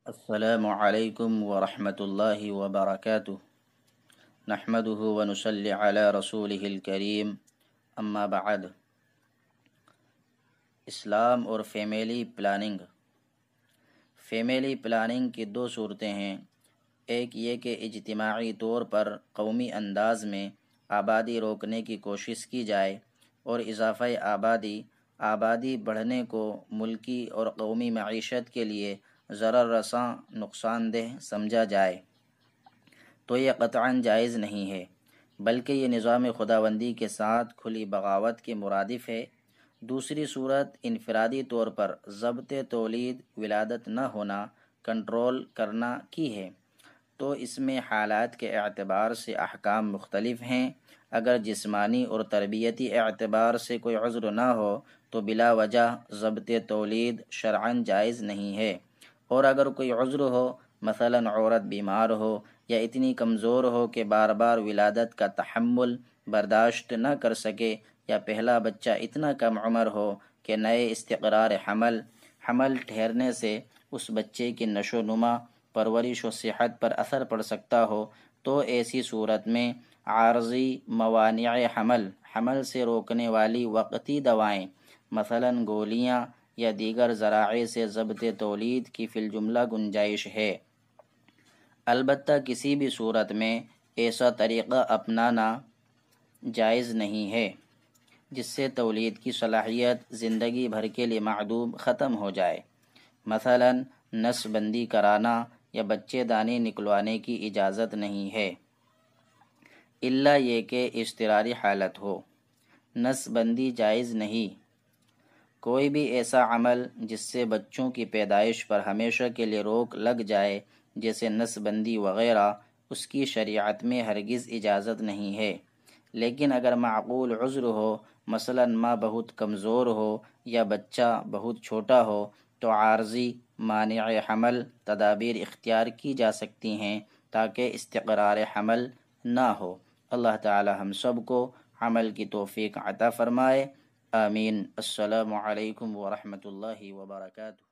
السلام علیکم ورحمۃ اللہ وبرکاتہ نحمده ونصلی علی رسولہ الکریم اما بعد۔ اسلام اور فیملی پلاننگ کی دو صورتیں ہیں۔ ایک یہ کہ اجتماعی طور پر قومی انداز میں آبادی روکنے کی کوشش کی جائے اور اضافہ آبادی بڑھنے کو ملکی اور قومی معیشت کے لیے ضرر رساں نقصان دہ سمجھا جائے تو یہ قطعاً جائز نہیں ہے، بلکہ یہ نظام خداوندی کے ساتھ کھلی بغاوت کے مرادف ہے۔ دوسری صورت انفرادی طور پر ضبط تولید ولادت نہ ہونا کنٹرول کرنا کی ہے، تو اس میں حالات کے اعتبار سے احکام مختلف ہیں۔ اگر جسمانی اور تربیتی اعتبار سے کوئی عذر نہ ہو تو بلا وجہ ضبط تولید شرعاً جائز نہیں ہے، اور اگر کوئی عذر ہو، مثلاً عورت بیمار ہو یا اتنی کمزور ہو کہ بار بار ولادت کا تحمل برداشت نہ کر سکے، یا پہلا بچہ اتنا کم عمر ہو کہ نئے استقرار حمل ٹھہرنے سے اس بچے کی نشو و نما، پرورش و صحت پر اثر پڑ سکتا ہو، تو ایسی صورت میں عارضی موانع حمل سے روکنے والی وقتی دوائیں، مثلاً گولیاں یا دیگر ذرائع سے ضبط تولید کی فی الجملہ گنجائش ہے۔ البتہ کسی بھی صورت میں ایسا طریقہ اپنانا جائز نہیں ہے جس سے تولید کی صلاحیت زندگی بھر کے لیے معدوم ختم ہو جائے، مثلاً نس بندی کرانا یا بچے دانی نکلوانے کی اجازت نہیں ہے، الا یہ کہ اضطراری حالت ہو۔ نس بندی جائز نہیں۔ کوئی بھی ایسا عمل جس سے بچوں کی پیدائش پر ہمیشہ کے لیے روک لگ جائے، جیسے نس بندی وغیرہ، اس کی شریعت میں ہرگز اجازت نہیں ہے۔ لیکن اگر معقول عذر ہو، مثلاً ماں بہت کمزور ہو یا بچہ بہت چھوٹا ہو، تو عارضی مانع حمل تدابیر اختیار کی جا سکتی ہیں تاکہ استقرار حمل نہ ہو۔ اللہ تعالی ہم سب کو عمل کی توفیق عطا فرمائے، آمین۔ السلام علیکم ورحمۃ اللہ وبرکاتہ۔